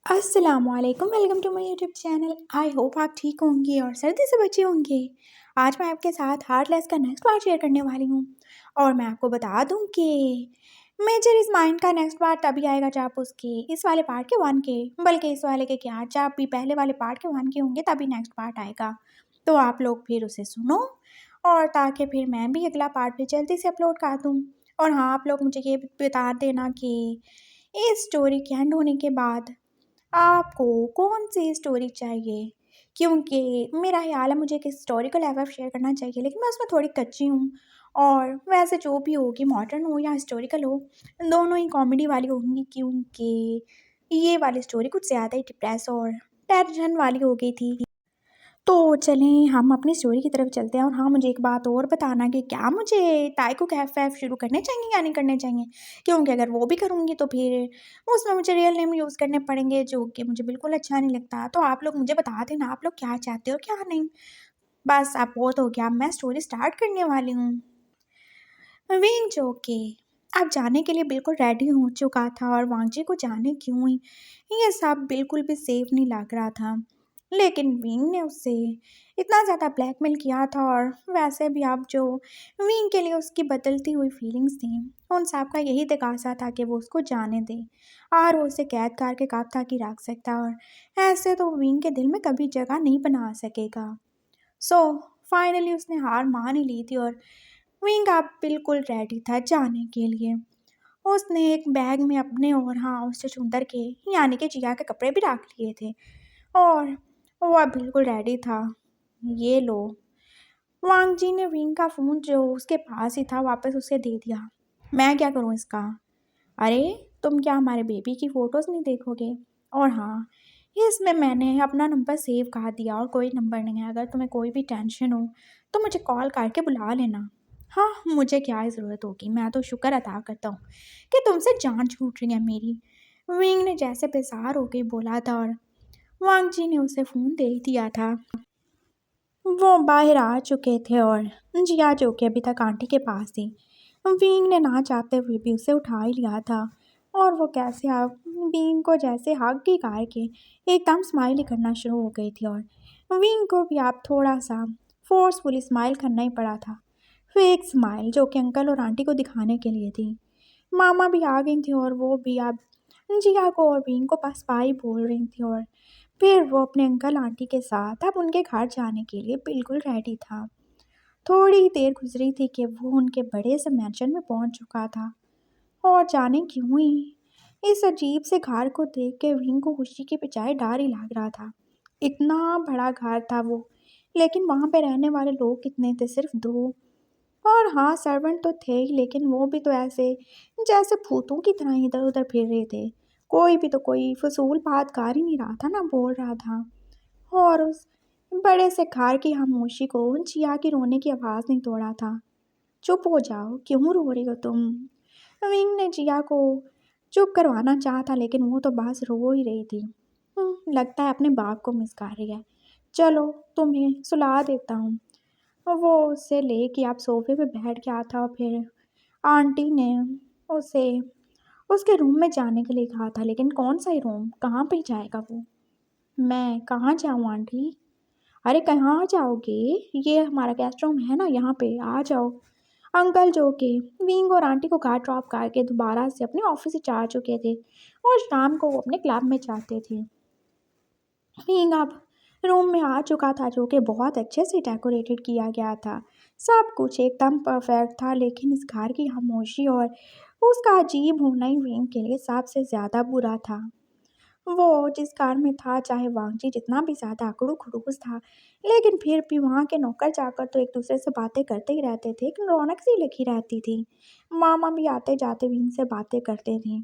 अस्सलामुअलैकुम, welcome to my YouTube channel. I hope आप ठीक होंगे और सर्दी से बचे होंगे। आज मैं आपके साथ हार्टलेस का नेक्स्ट पार्ट शेयर करने वाली हूँ और मैं आपको बता दूँ कि मेजर इज माइंड का नेक्स्ट पार्ट तभी आएगा जब आप उसके इस वाले पार्ट के वन के बल्कि इस वाले के क्या जब भी पहले वाले पार्ट के वन के होंगे तभी नेक्स्ट पार्ट आएगा। तो आप लोग फिर उसे सुनो और ताकि फिर मैं भी अगला पार्ट भी जल्दी से अपलोड कर दूँ। और हाँ, आप लोग मुझे ये भी बता देना कि इस स्टोरी के एंड होने के बाद आपको कौन-सी स्टोरी चाहिए? क्योंकि मेरा ख़्याल है मुझे एक हिस्टोरिकल एफ़एफ शेयर करना चाहिए, लेकिन मैं उसमें थोड़ी कच्ची हूँ। और वैसे जो भी होगी, मॉडर्न हो या हिस्टोरिकल हो, दोनों ही कॉमेडी वाली होंगी क्योंकि ये वाली स्टोरी कुछ ज़्यादा ही डिप्रेस और टेंशन वाली हो गई थी। तो चलें हम अपनी स्टोरी की तरफ चलते हैं। और हाँ, मुझे एक बात और बताना कि क्या मुझे ताइकू कैफ़ शुरू करने चाहिए या नहीं करने चाहिए? क्योंकि अगर वो भी करूँगी तो फिर उसमें मुझे रियल नेम यूज़ करने पड़ेंगे जो कि मुझे बिल्कुल अच्छा नहीं लगता। तो आप लोग मुझे बता देना आप लोग क्या चाहते हो क्या नहीं? बस अब बहुत हो गया, अब मैं स्टोरी स्टार्ट करने वाली हूँ। विंग जो कि अब जाने के लिए बिल्कुल रेडी हो चुका था और वांगजी को जाने क्यों ही ये सब बिल्कुल भी सेफ नहीं लग रहा था। लेकिन विंग ने उससे इतना ज़्यादा ब्लैकमेल किया था और वैसे भी अब जो विंग के लिए उसकी बदलती हुई फीलिंग्स थी उन सब का यही तकाजा था कि वो उसको जाने दे और वो उसे कैद करके कब तक ही रख सकता। और ऐसे तो विंग के दिल में कभी जगह नहीं बना सकेगा। सो फाइनली उसने हार मान ही ली थी और विंग अब बिल्कुल रेडी था जाने के लिए। उसने एक बैग में अपने और हाँ उससे चुंदर के यानी कि जिया के कपड़े भी रख लिए थे और वो अब बिल्कुल रेडी था। ये लो, वांग जी ने विंग का फ़ोन जो उसके पास ही था वापस उसे दे दिया। मैं क्या करूँ इसका? अरे, तुम क्या हमारे बेबी की फ़ोटोज़ नहीं देखोगे? और हाँ, इसमें मैंने अपना नंबर सेव कर दिया और कोई नंबर नहीं है। अगर तुम्हें कोई भी टेंशन हो तो मुझे कॉल करके बुला लेना। हाँ, मुझे क्या ज़रूरत होगी, मैं तो शुक्र अदा करता हूँ कि तुमसे जान छूट रही है मेरी। विंग ने जैसे बेजार होके बोला था और वांग जी ने उसे फ़ोन दे दिया था। वो बाहर आ चुके थे और जिया जो कि अभी तक आंटी के पास थी, विंग ने ना चाहते हुए भी उसे उठा ही लिया था। और वो कैसे अब विंग को जैसे हग ही करके एकदम स्माइल ही करना शुरू हो गई थी और विंग को भी अब थोड़ा सा फोर्सफुली स्माइल करना ही पड़ा था। फेक स्माइल जो कि अंकल और आंटी को दिखाने के लिए थी। मामा भी आ गई थी और वो भी अब जिया को और विंग को पास पाई बोल रही थी और फिर वो अपने अंकल आंटी के साथ अब उनके घर जाने के लिए बिल्कुल रेडी था। थोड़ी ही देर गुजरी थी कि वो उनके बड़े से मैंशन में पहुंच चुका था। और जाने क्यों ही इस अजीब से घर को देख के विंग को खुशी के बजाय डर ही लग रहा था। इतना बड़ा घर था वो, लेकिन वहाँ पे रहने वाले लोग कितने थे? सिर्फ दो। और हाँ, सर्वेंट तो थे ही, लेकिन वो भी तो ऐसे जैसे भूतों की तरह इधर उधर फिर रहे थे। कोई भी तो कोई फजूल बात कर ही नहीं रहा था ना बोल रहा था। और उस बड़े से घर की खामोशी को जिया की रोने की आवाज़ नहीं तोड़ा था। चुप हो जाओ, क्यों रो रही हो तुम? विंग ने जिया को चुप करवाना चाहा था, लेकिन वो तो बस रो ही रही थी। लगता है अपने बाप को मिस कर रही है। चलो, तुम्हें सुला देता हूँ। और वो उसे लेके आप सोफे पे बैठ गया था और फिर आंटी ने उसे उसके रूम में जाने के लिए कहा था, लेकिन कौन सा ही रूम, कहाँ पे जाएगा वो? मैं कहाँ जाऊँ आंटी? अरे कहाँ जाओगे? ये हमारा गेस्ट रूम है ना, यहाँ पे आ जाओ। अंकल जो कि विंग और आंटी को कार ड्रॉप करके दोबारा से अपने ऑफिस से जा चुके थे और शाम को वो अपने क्लब में जाते थे। विंग अब रूम में आ चुका था जो कि बहुत अच्छे से डेकोरेटेड किया गया था। सब कुछ एकदम परफेक्ट था, लेकिन इस घर की खामोशी और उसका अजीब होना ही विंग के लिए सबसे ज़्यादा बुरा था। वो जिस कार में था, चाहे वांगजी जितना भी ज़्यादा अकड़ू खड़ूस था, लेकिन फिर भी वहाँ के नौकर चाकर तो एक दूसरे से बातें करते ही रहते थे, एक रौनक सी लगी रहती थी। मामा भी आते जाते विंग से बातें करते थे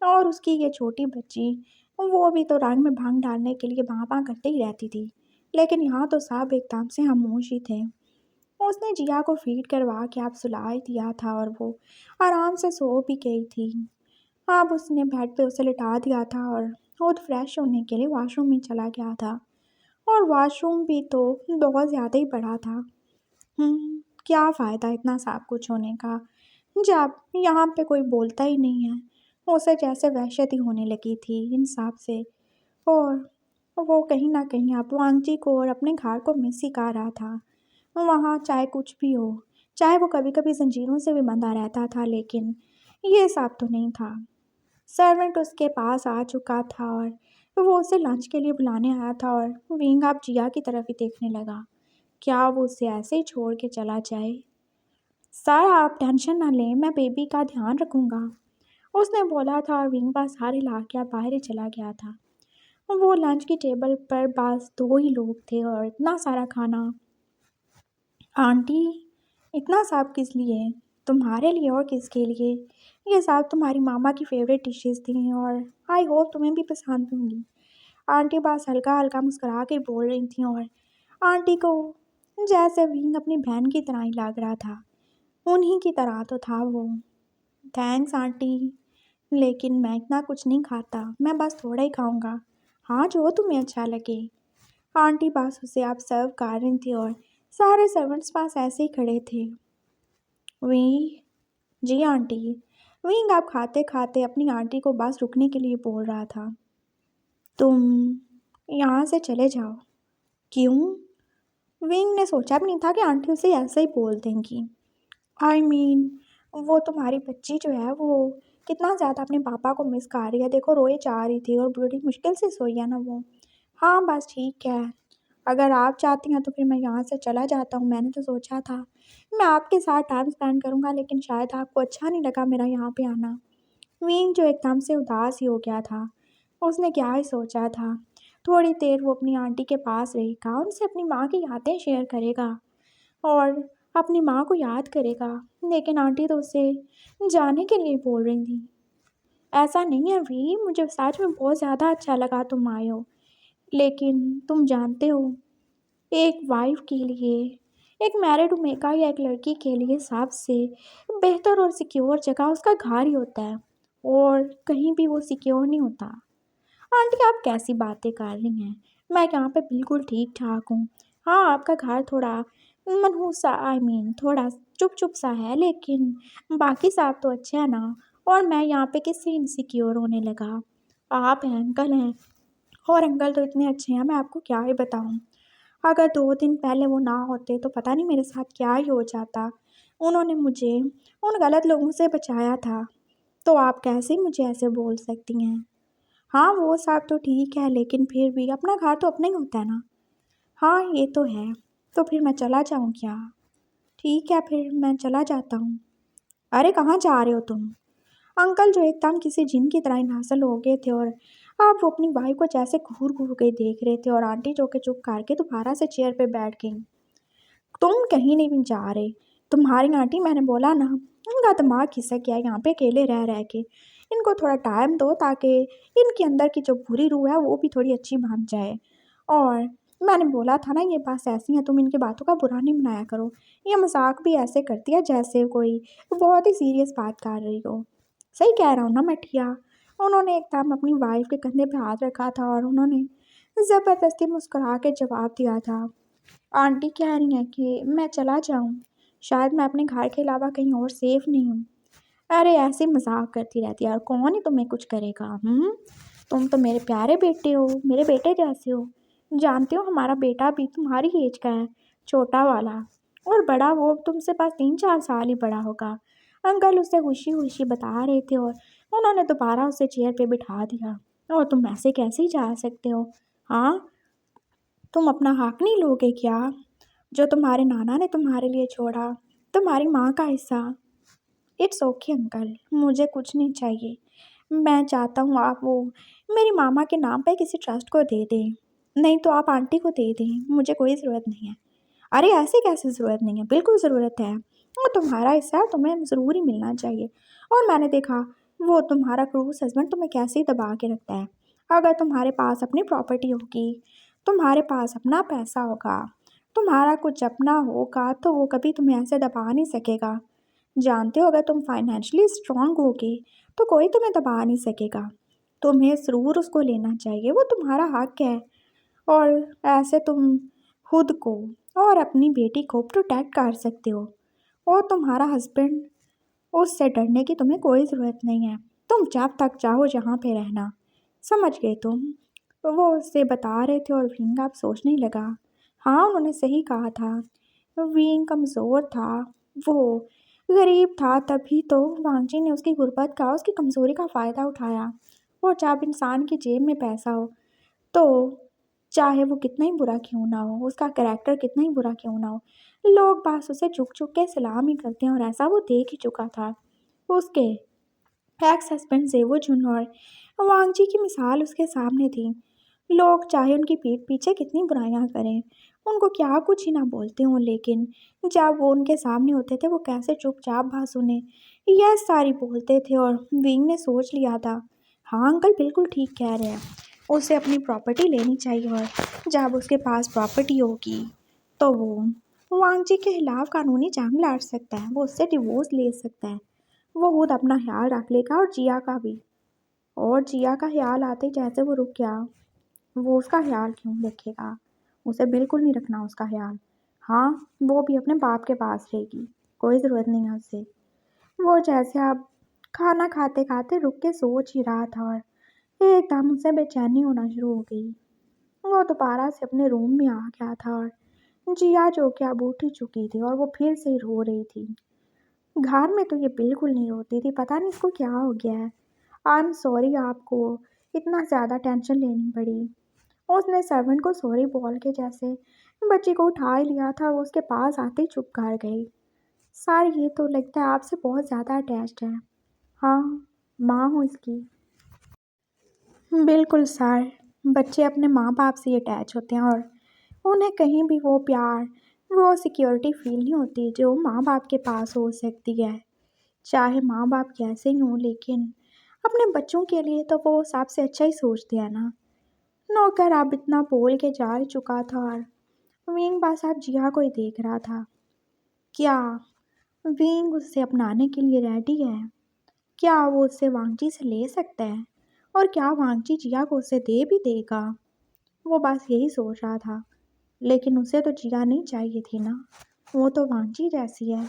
और उसकी ये छोटी बच्ची, वो भी तो रंग में भांग डालने के लिए वहाँ करते ही रहती थी। लेकिन यहाँ तो सब एकदम से खामोश ही थे। उसने जिया को फीड करवा के आप सुला ही दिया था और वो आराम से सो भी गई थी। अब उसने बेड पे उसे लिटा दिया था और खुद फ्रेश होने के लिए वॉशरूम में चला गया था। और वॉशरूम भी तो बहुत ज़्यादा ही बड़ा था। क्या फ़ायदा इतना सब कुछ होने का जब यहाँ पे कोई बोलता ही नहीं है। उसे जैसे वहशत ही होने लगी थी इन सब से। और वो कहीं ना कहीं अब वांगजी को और अपने घर को मिस ही कर रहा था। वहाँ चाहे कुछ भी हो, चाहे वो कभी कभी जंजीरों से भी बंधा रहता था, लेकिन ये सब तो नहीं था। सर्वेंट उसके पास आ चुका था और वो उसे लंच के लिए बुलाने आया था और विंग अब जिया की तरफ ही देखने लगा। क्या वो उसे ऐसे ही छोड़ के चला जाए? सर आप टेंशन ना लें, मैं बेबी का ध्यान रखूंगा, उसने बोला था और विंग बस हार हिला के बाहर ही चला गया था। वो लंच की टेबल पर बस दो ही लोग थे और इतना सारा खाना। आंटी, इतना सब किस लिए? तुम्हारे लिए और किसके लिए? ये सब तुम्हारी मामा की फेवरेट डिशेस थी और आई होप तुम्हें भी पसंद होंगी। आंटी बस हल्का हल्का मुस्कुरा के बोल रही थी और आंटी को जैसे विंग अपनी बहन की तरह ही लग रहा था। उन्हीं की तरह तो था वो। थैंक्स आंटी, लेकिन मैं इतना कुछ नहीं खाता, मैं बस थोड़ा ही खाऊंगा। हाँ, जो तुम्हें अच्छा लगे। आंटी बस उसे आप सर्व कर रही थी और सारे सर्वेंट्स पास ऐसे ही खड़े थे। We ji aunty. विंग आप खाते खाते अपनी आंटी को बस रुकने के लिए बोल रहा था। तुम यहाँ से चले जाओ। क्यों? विंग ने सोचा भी नहीं था कि आंटी उसे ऐसे ही बोल देंगी। आई मीन, वो तुम्हारी बच्ची जो है वो कितना ज़्यादा अपने पापा को मिस कर रही है। देखो रोए जा रही थी और बड़ी मुश्किल से सोई है ना वो। हाँ बस ठीक है, अगर आप चाहती हैं तो फिर मैं यहाँ से चला जाता हूँ। मैंने तो सोचा था मैं आपके साथ टाइम स्पेंड करूँगा, लेकिन शायद आपको अच्छा नहीं लगा मेरा यहाँ पे आना। वीन जो एकदम से उदास ही हो गया था। उसने क्या ही सोचा था। थोड़ी देर वो अपनी आंटी के पास रहेगा, उनसे अपनी माँ की यादें शेयर करेगा और अपनी माँ को याद करेगा। लेकिन आंटी तो उसे जाने के लिए बोल रही थी। ऐसा नहीं है वी, मुझे सच में बहुत ज़्यादा अच्छा लगा तुम आए हो, लेकिन तुम जानते हो, एक वाइफ के लिए, एक मैरिड मेका या एक लड़की के लिए सबसे बेहतर और सिक्योर जगह उसका घर ही होता है, और कहीं भी वो सिक्योर नहीं होता। आंटी आप कैसी बातें कर रही हैं? मैं यहाँ पे बिल्कुल ठीक ठाक हूँ। हाँ आपका घर थोड़ा मनहूसा, आई मीन थोड़ा चुप चुप सा है, लेकिन बाकी सब तो अच्छे हैं ना। और मैं यहाँ पे किससे इनसिक्योर होने लगा? आप हैं, अंकल हैं, और अंकल तो इतने अच्छे हैं, मैं आपको क्या ही बताऊँ। अगर 2 दिन पहले वो ना होते तो पता नहीं मेरे साथ क्या ही हो जाता। उन्होंने मुझे उन गलत लोगों से बचाया था, तो आप कैसे मुझे ऐसे बोल सकती हैं? हाँ वो सब तो ठीक है, लेकिन फिर भी अपना घर तो अपना ही होता है ना। हाँ ये तो है। तो फिर मैं चला जाऊँ क्या? ठीक है फिर मैं चला जाता हूँ। अरे कहाँ जा रहे हो तुम? अंकल जो एकदम किसी जिन की तरह नासल हो गए थे और अब वो अपनी वाइफ को जैसे घूर घूर के देख रहे थे, और आंटी जो के चुप करके दोबारा से चेयर पे बैठ गई। तुम कहीं नहीं भी जा रहे। तुम्हारी आंटी, मैंने बोला ना, उनका दिमाग खिसक गया यहाँ पे अकेले रह रह के। इनको थोड़ा टाइम दो ताकि इनके अंदर की जो बुरी रूह है वो भी थोड़ी अच्छी बन जाए। और मैंने बोला था ना ये बात ऐसी है, तुम इनकी बातों का बुरा नहीं मनाया करो। ये मजाक भी ऐसे करती है जैसे कोई बहुत ही सीरियस बात कर रही हो। सही कह रहा हूँ ना मटिया? उन्होंने एकदम अपनी वाइफ के कंधे पे हाथ रखा था और उन्होंने ज़बरदस्ती मुस्कुरा के जवाब दिया था। आंटी कह रही हैं कि मैं चला जाऊं, शायद मैं अपने घर के अलावा कहीं और सेफ नहीं हूँ। अरे ऐसे मजाक करती रहती है, और कौन ही तुम्हें कुछ करेगा? तुम तो मेरे प्यारे बेटे हो, मेरे बेटे जैसे हो। जानते हो हमारा बेटा भी तुम्हारी एज का है, छोटा वाला, और बड़ा वो तुमसे बस 3-4 साल ही बड़ा होगा। अंकल उससे खुशी खुशी बता रहे थे और उन्होंने दोबारा उसे चेयर पे बिठा दिया। और तुम ऐसे कैसे ही जा सकते हो? हाँ, तुम अपना हक नहीं लोगे क्या, जो तुम्हारे नाना ने तुम्हारे लिए छोड़ा, तुम्हारी माँ का हिस्सा? इट्स ओके अंकल, मुझे कुछ नहीं चाहिए। मैं चाहता हूँ आप वो मेरी मामा के नाम पे किसी ट्रस्ट को दे दें, नहीं तो आप आंटी को दे दें, मुझे कोई ज़रूरत नहीं है। अरे ऐसे कैसे ज़रूरत नहीं है, बिल्कुल ज़रूरत है। वो तुम्हारा हिस्सा है, तुम्हें ज़रूर ही मिलना चाहिए। और मैंने देखा वो तुम्हारा क्रूस हस्बैंड तुम्हें कैसे ही दबा के रखता है। अगर तुम्हारे पास अपनी प्रॉपर्टी होगी, तुम्हारे पास अपना पैसा होगा, तुम्हारा कुछ अपना होगा, तो वो कभी तुम्हें ऐसे दबा नहीं सकेगा। जानते हो, अगर तुम फाइनेंशियली स्ट्रांग होगे तो कोई तुम्हें दबा नहीं सकेगा। तुम्हें ज़रूर उसको लेना चाहिए, वो तुम्हारा हक है। और ऐसे तुम खुद को और अपनी बेटी को प्रोटेक्ट कर सकते हो, और तुम्हारा हस्बैंड, उससे डरने की तुम्हें कोई ज़रूरत नहीं है। तुम जब तक चाहो जहाँ पे रहना। समझ गए तुम? वो उससे बता रहे थे और विंग अब सोचने लगा। हाँ, उन्होंने सही कहा था। विंग कमज़ोर था, वो गरीब था, तभी तो वांगजी ने उसकी गुर्बत का, उसकी कमज़ोरी का फ़ायदा उठाया। और जब इंसान की जेब में पैसा हो तो चाहे वो कितना ही बुरा क्यों ना हो, उसका कैरेक्टर कितना ही बुरा क्यों ना हो, लोग बस उसे झुक झुक के सलाम ही करते हैं। और ऐसा वो देख ही चुका था। उसके एक्स हस्बैंड जेवो जुन और वांगजी की मिसाल उसके सामने थी। लोग चाहे उनकी पीठ पीछे कितनी बुराइयां करें, उनको क्या कुछ ही ना बोलते हों, लेकिन जब वो उनके सामने होते थे वो कैसे चुपचाप बात सुने, यह सारी बोलते थे। और विंग ने सोच लिया था, हाँ अंकल बिल्कुल ठीक कह रहे हैं, उसे अपनी प्रॉपर्टी लेनी चाहिए। और जब उसके पास प्रॉपर्टी होगी तो वो वांगजी के खिलाफ कानूनी जंग लड़ सकता है, वो उससे डिवोर्स ले सकता है, वो खुद अपना ख्याल रख लेगा और जिया का भी। और जिया का ख्याल आते ही जैसे वो रुक गया, वो उसका ख्याल क्यों रखेगा, उसे बिल्कुल नहीं रखना उसका ख्याल। हाँ, वो भी अपने बाप के पास रहेगी, कोई ज़रूरत नहीं है उससे। वो जैसे अब खाना खाते खाते रुक के सोच ही रहा था और एकदम उसे बेचैनी होना शुरू हो गई। वो दोबारा से अपने रूम में आ गया था और जिया जो कि अब उठ ही चुकी थी और वो फिर से ही रो रही थी। घर में तो ये बिल्कुल नहीं रोती थी, पता नहीं इसको क्या हो गया है। आई एम सॉरी, आपको इतना ज़्यादा टेंशन लेनी पड़ी। उसने सर्वेंट को सॉरी बोल के जैसे बच्ची को उठा ही लिया था, वो उसके पास आते ही चुप कर गई। सर, ये तो लगता है आपसे बहुत ज़्यादा अटैच्ड है। हाँ, माँ हूँ इसकी। बिल्कुल सर, बच्चे अपने माँ बाप से अटैच होते हैं और उन्हें कहीं भी वो प्यार, वो सिक्योरिटी फील नहीं होती जो माँ बाप के पास हो सकती है। चाहे माँ बाप कैसे ही हों, लेकिन अपने बच्चों के लिए तो वो सबसे अच्छा ही सोचते हैं ना। नौकर अब इतना बोल के जा ही चुका था और विंग बस अब जिया को ही देख रहा था। क्या विंग उससे अपनाने के लिए रेडी है? क्या वो उससे वांगजी से ले सकता है? और क्या वांगजी जिया को उसे दे भी देगा? वो बस यही सोच रहा था। लेकिन उसे तो जिया नहीं चाहिए थी ना, वो तो वांगजी जैसी है।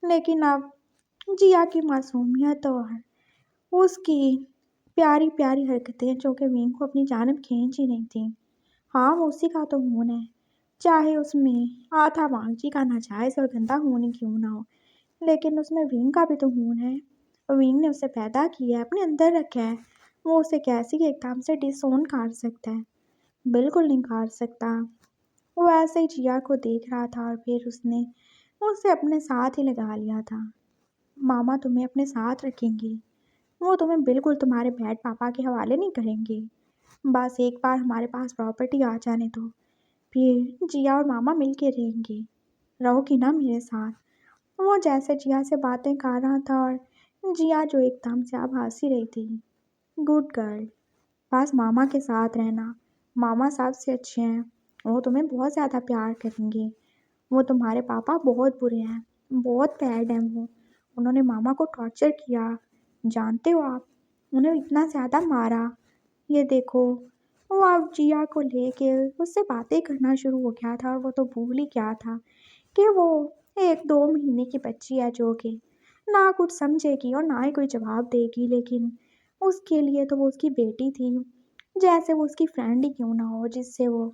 लेकिन अब जिया की मासूमियत और उसकी प्यारी प्यारी हरकतें जो कि विंग को अपनी जानब खींच ही नहीं थी। हाँ, वो उसी का तो खून है, चाहे उसमें आधा वांगजी का नाजायज़ और गंदा खून ही क्यों ना हो, लेकिन उसमें विंग का भी तो खून है। विंग ने उसे पैदा किया है, अपने अंदर रखा है, वो उसे कैसे ही एकदम से डिसोन कर सकता है? बिल्कुल नहीं कर सकता। वो ऐसे ही जिया को देख रहा था और फिर उसने उसे अपने साथ ही लगा लिया था। मामा तुम्हें अपने साथ रखेंगी, वो तुम्हें बिल्कुल तुम्हारे बैड पापा के हवाले नहीं करेंगे। बस एक बार हमारे पास प्रॉपर्टी आ जाने दो, फिर जिया और मामा मिल के रहेंगे, रहोगी ना मेरे साथ? वो जैसे जिया से बातें कर रहा था और जिया जो एकदम से अब हंस ही रही थी। गुड गर्ल, बस मामा के साथ रहना, मामा सबसे अच्छे हैं, वो तुम्हें बहुत ज़्यादा प्यार करेंगे। वो तुम्हारे पापा बहुत बुरे हैं, बहुत बैड हैं वो, उन्होंने मामा को टॉर्चर किया, जानते हो आप, उन्हें इतना ज़्यादा मारा। ये देखो, वो अब जिया को लेके उससे बातें करना शुरू हो गया था और वो तो भूल ही गया था कि वो 1-2 महीने की बच्ची है जो कि ना कुछ समझेगी और ना ही कोई जवाब देगी, लेकिन उसके लिए तो वो उसकी बेटी थी, जैसे वो उसकी फ्रेंड ही क्यों ना हो, जिससे वो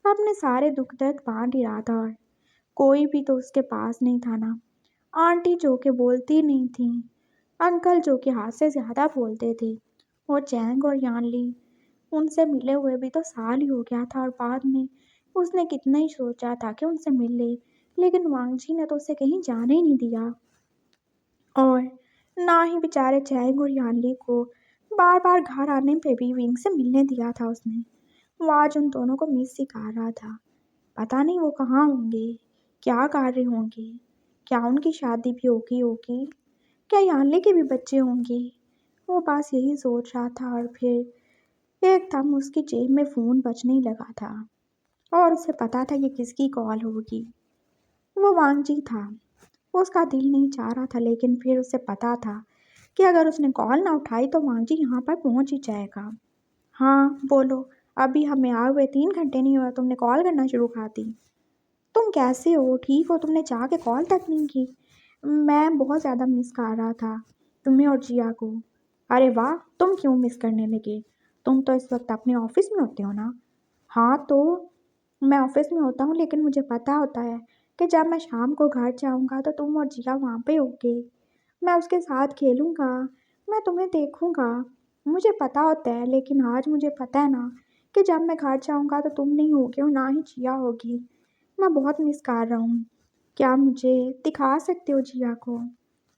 अपने सारे दुख दर्द बांट ही रहा था। और कोई भी तो उसके पास नहीं था ना, आंटी जो कि बोलती नहीं थी, अंकल जो कि हाथ से ज़्यादा बोलते थे, और चैंग और यानली, उनसे मिले हुए भी तो साल ही हो गया था। और बाद में उसने कितना ही सोचा था कि उनसे मिल ले, लेकिन वांगजी ने तो उसे कहीं जाने ही नहीं दिया। और ना ही बेचारे चैंग और यानली को बार बार घर आने पे भी विंग से मिलने दिया था उसने। वो आज उन दोनों को मिस ही कर रहा था। पता नहीं वो कहाँ होंगे, क्या कर रहे होंगे, क्या उनकी शादी भी होगी होगी, क्या यानले के भी बच्चे होंगे? वो बस यही सोच रहा था और फिर एकदम उसकी जेब में फ़ोन बजने ही लगा था और उसे पता था कि किसकी कॉल होगी। वो वांगजी था। उसका दिल नहीं चाह रहा था, लेकिन फिर उसे पता था कि अगर उसने कॉल ना उठाई तो वांगजी यहाँ पर पहुँच ही जाएगा। हाँ बोलो, अभी हमें आए हुए 3 घंटे नहीं हुआ, तुमने कॉल करना शुरू कर दी। तुम कैसे हो, ठीक हो? तुमने जाके कॉल तक नहीं की। मैं बहुत ज़्यादा मिस कर रहा था तुम्हें और जिया को। अरे वाह, तुम क्यों मिस करने लगे? तुम तो इस वक्त अपने ऑफिस में होते हो ना। हाँ तो मैं ऑफिस में होता हूँ, लेकिन मुझे पता होता है कि जब मैं शाम को घर जाऊँगा तो तुम और जिया वहाँ पे होगे। मैं उसके साथ खेलूँगा, मैं तुम्हें देखूँगा। मुझे पता होता है, लेकिन आज मुझे पता है ना कि जब मैं घर जाऊँगा तो तुम नहीं होगे और ना ही जिया होगी। मैं बहुत मिस कर रहा हूँ। क्या मुझे दिखा सकते हो जिया को?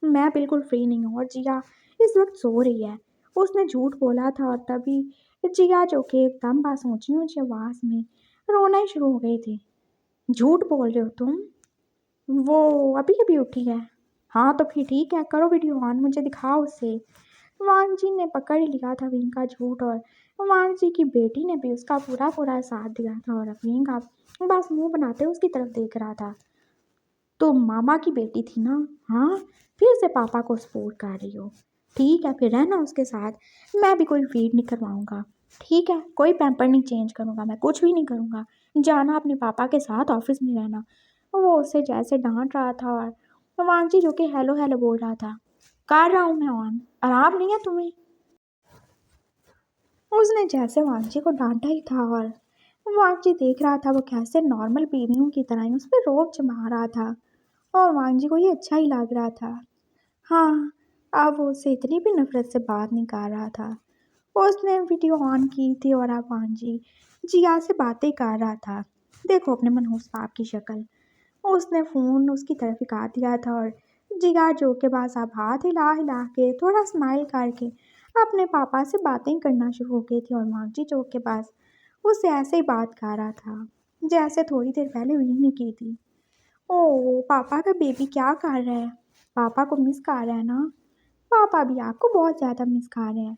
मैं बिल्कुल फ्री नहीं हूँ और जिया इस वक्त सो रही है। उसने झूठ बोला था और तभी जिया जो कि एकदम बात ऊंची ऊंची आवाज में रोना ही शुरू हो गई थी। झूठ बोल रहे हो तुम? वो अभी अभी उठी है। हाँ तो फिर ठीक है, करो वीडियो ऑन, मुझे दिखाओ उसे। वांग जी ने पकड़ लिया था विंग का झूठ और वांग जी की बेटी ने भी उसका पूरा पूरा साथ दिया था और विंग आप बस मुंह बनाते उसकी तरफ देख रहा था। तो मामा की बेटी थी ना? हाँ, फिर से पापा को सपोर्ट कर रही हो। ठीक है, फिर रहना उसके साथ। मैं भी कोई फीड नहीं करवाऊंगा। ठीक है, कोई पैम्पर नहीं चेंज करूंगा, मैं कुछ भी नहीं करूंगा। जाना अपने पापा के साथ ऑफिस में रहना। वो उसे जैसे डांट रहा था और वांची जो कि हेलो हेलो बोल रहा था। कर रहा हूँ मैं ऑन, आराम नहीं है तुम्हें? उसने जैसे वांची को डांटा ही था और वांची देख रहा था वो कैसे नॉर्मल बीवियों की तरह ही उस पर रोब जमा रहा था और वांजी को ये अच्छा ही लग रहा था। हाँ, अब वो उससे इतनी भी नफरत से बात नहीं कर रहा था। उसने वीडियो ऑन की थी और अब वांजी जिया से बातें कर रहा था। देखो अपने मनहूस बाप की शक्ल। उसने फ़ोन उसकी तरफ हिला दिया था और जिया जो के पास अब हाथ हिला हिला के थोड़ा स्माइल करके अपने पापा से बातें करना शुरू हो गई थी और वांजी चौक के पास उससे ऐसे ही बात कर रहा था जैसे थोड़ी देर पहले हुई नहीं की थी। ओह पापा का बेबी क्या कर रहा है? पापा को मिस कर रहा है ना? पापा भी आपको बहुत ज़्यादा मिस कर रहे हैं।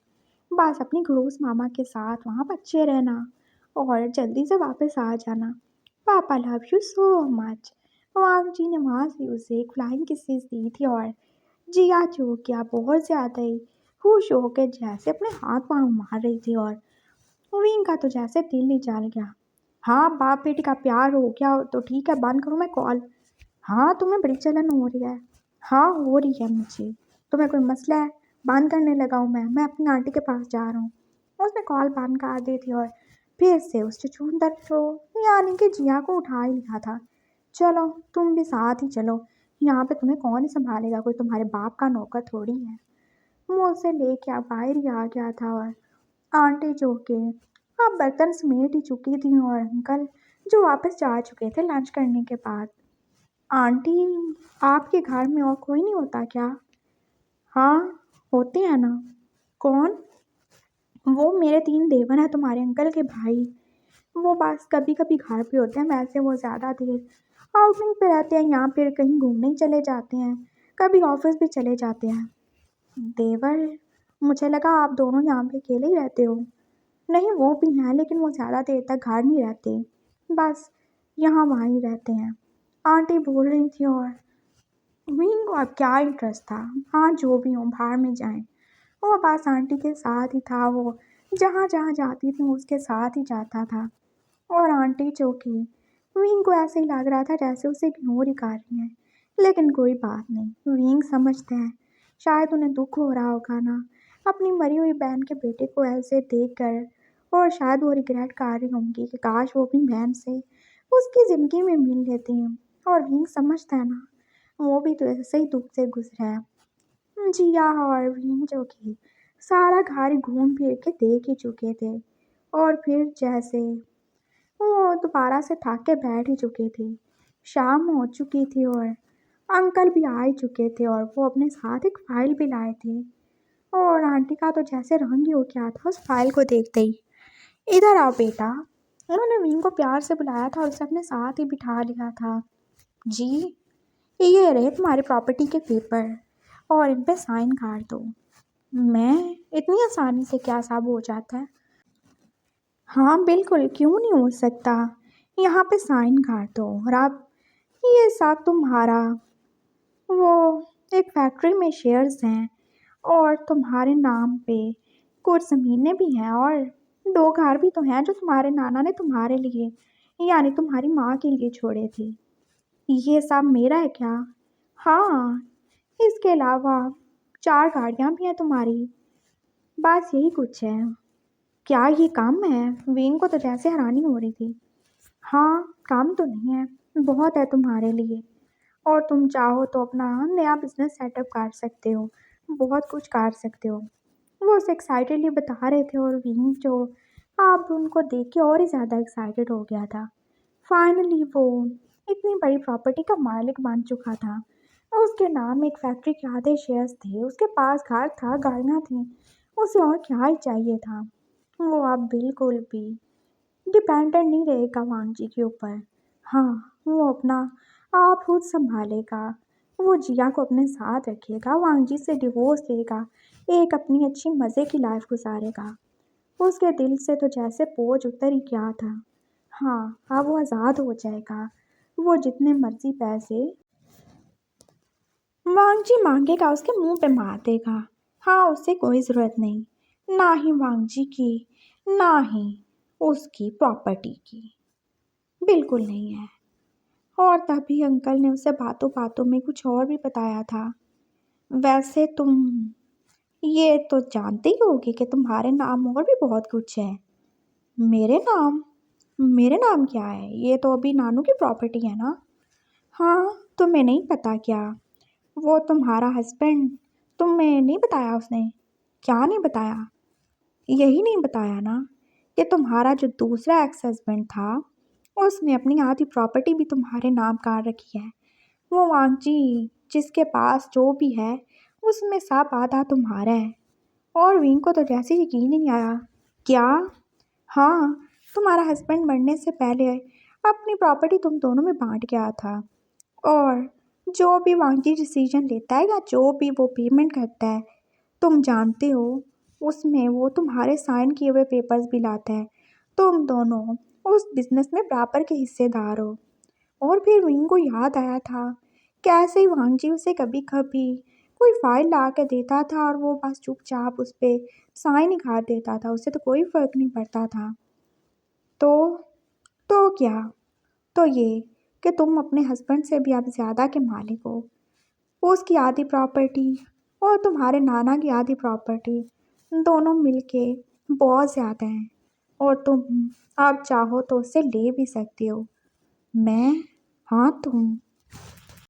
बस अपनी घड़ूस मामा के साथ वहाँ बच्चे रहना और जल्दी से वापस आ जाना। पापा लव यू सो मच। वांग जी ने वहाँ से उसे एक फ्लाइंग किसेस दी थी और जिया जो क्या बहुत ज़्यादा ही खुश होकर जैसे अपने हाथ पाँव मार रही थी और विंग का तो जैसे दिल ही जल गया। हाँ बाप बेटी का प्यार हो गया तो ठीक है, बंद करो मैं कॉल। हाँ तुम्हें बड़ी जलन हो रही है। हाँ हो रही है मुझे। तुम्हें कोई मसला है? बंद करने लगा हूँ मैं अपनी आंटी के पास जा रहा हूँ। उसने कॉल बंद कर दी थी और फिर से उस चुचुंदर को यानी कि जिया को उठा ही लिया था। चलो तुम भी साथ ही चलो, यहाँ पे तुम्हें कौन ही संभालेगा, कोई तुम्हारे बाप का नौकर थोड़ी है। मुँह से लेके अब बाहर ही आ गया था और आंटी जो के अब बर्तन समेट ही चुकी थी और अंकल जो वापस जा चुके थे लंच करने के बाद। आंटी, आपके घर में और कोई नहीं होता क्या? हाँ, होते हैं ना। कौन? वो मेरे 3 देवर हैं, तुम्हारे अंकल के भाई। वो बस कभी कभी घर पे होते हैं, वैसे वो ज़्यादा देर आउटिंग पे रहते हैं या फिर कहीं घूमने ही चले जाते हैं। कभी ऑफिस भी चले जाते हैं। देवर? मुझे लगा आप दोनों यहाँ पे अकेले ही रहते हो। नहीं वो भी हैं, लेकिन वो ज़्यादा देर तक घर नहीं रहते, बस यहाँ वहाँ ही रहते हैं। आंटी बोल रही थी और विंग को अब क्या इंटरेस्ट था। हाँ जो भी हो, बाहर में जाएं। वो बस आंटी के साथ ही था, वो जहाँ जहाँ जाती थी उसके साथ ही जाता था। और आंटी चौकी विंग को ऐसे ही लग रहा था जैसे उसे इग्नोर ही कर रही है। लेकिन कोई बात नहीं, विंग समझते हैं। शायद उन्हें दुख हो रहा होगा ना अपनी मरी हुई बहन के बेटे को ऐसे देख कर, और शायद वो रिग्रेट कर रही होंगी कि काश वो अपनी बहन से उसकी ज़िंदगी में मिल लेती हैं। और विंग समझता है ना, वो भी तो ऐसे ही दुख से गुजरा है। जिया और विंग जो कि सारा घर घूम फिर के देख ही चुके थे और फिर जैसे वो दोबारा से थक के बैठ ही चुके थे। शाम हो चुकी थी और अंकल भी आ ही चुके थे और वो अपने साथ एक फाइल भी लाए थे। और आंटी का तो जैसे रंग ही हो गया था उस फाइल को देखते ही। इधर आओ बेटा। उन्होंने विंग को प्यार से बुलाया था और उसे अपने साथ ही बिठा लिया था। जी, ये रहे तुम्हारे प्रॉपर्टी के पेपर और इन पे साइन कर दो। मैं? इतनी आसानी से क्या सब हो जाता है? हाँ बिल्कुल, क्यों नहीं हो सकता। यहाँ पे साइन कर दो और अब ये सब तुम्हारा। वो एक फैक्ट्री में शेयर्स हैं और तुम्हारे नाम पे कुछ ज़मीनें भी हैं और 2 घर भी तो हैं जो तुम्हारे नाना ने तुम्हारे लिए यानी तुम्हारी माँ के लिए छोड़े थे। ये सब मेरा है क्या? हाँ, इसके अलावा 4 गाड़ियाँ भी हैं तुम्हारी। बस यही कुछ है। क्या ये काम है? वेन को तो जैसे हैरानी हो रही थी। हाँ, काम तो नहीं है, बहुत है तुम्हारे लिए। और तुम चाहो तो अपना नया बिजनेस सेटअप कर सकते हो, बहुत कुछ कर सकते हो। वो उसे एक्साइटेडली बता रहे थे और विंग जो अब उनको देख के और ही ज़्यादा एक्साइटेड हो गया था। फाइनली वो इतनी बड़ी प्रॉपर्टी का मालिक बन चुका था। उसके नाम एक फैक्ट्री के आधे शेयर्स थे, उसके पास घर था, गाड़ियाँ थीं। उसे और क्या ही चाहिए था। वो अब बिल्कुल भी डिपेंडेंट नहीं रहेगा वांगजी के ऊपर। हाँ, वो अपना आप खुद संभालेगा। वो जिया को अपने साथ रखेगा, वांगजी से डिवोर्स लेगा, एक अपनी अच्छी मज़े की लाइफ गुजारेगा। उसके दिल से तो जैसे बोझ उतर ही गया था। हाँ, अब वो आज़ाद हो जाएगा। वो जितने मर्जी पैसे वांगजी मांगेगा उसके मुंह पे मार देगा। हाँ, उसे कोई ज़रूरत नहीं, ना ही वांगजी की, ना ही उसकी प्रॉपर्टी की, बिल्कुल नहीं है। और तभी अंकल ने उसे बातों बातों में कुछ और भी बताया था। वैसे तुम ये तो जानते ही होगे कि तुम्हारे नाम और भी बहुत कुछ है। मेरे नाम? मेरे नाम क्या है? ये तो अभी नानू की प्रॉपर्टी है ना। हाँ, तुम्हें नहीं पता क्या? वो तुम्हारा हस्बैंड, तुम्हें नहीं बताया उसने? क्या नहीं बताया? यही नहीं बताया ना कि तुम्हारा जो दूसरा एक्स हस्बैंड था उसने अपनी आधी प्रॉपर्टी भी तुम्हारे नाम कर रखी है। वो वांगजी जिसके पास जो भी है उसमें सब आधा तुम्हारा है। और विंग को तो जैसे यकीन ही नहीं आया। क्या? हाँ, तुम्हारा हस्बैंड मरने से पहले अपनी प्रॉपर्टी तुम दोनों में बांट गया था। और जो भी वांगजी डिसीजन लेता है या जो भी वो पेमेंट करता है, तुम जानते हो, उसमें वो तुम्हारे साइन किए हुए पेपर्स भी लाता है। तुम दोनों उस बिजनेस में बराबर के हिस्सेदार हो। और फिर विंग को याद आया था कैसे वांगजी उसे कभी कभी कोई फाइल ला के देता था और वो बस चुपचाप उस पर साइन ही कर देता था, उससे तो कोई फर्क नहीं पड़ता था। तो क्या? तो ये कि तुम अपने हस्बैंड से भी अब ज़्यादा के मालिक हो। उसकी आधी प्रॉपर्टी और तुम्हारे नाना की आधी प्रॉपर्टी दोनों मिलके बहुत ज़्यादा हैं। और तुम अब चाहो तो उससे ले भी सकते हो। मैं? हाँ, तुम।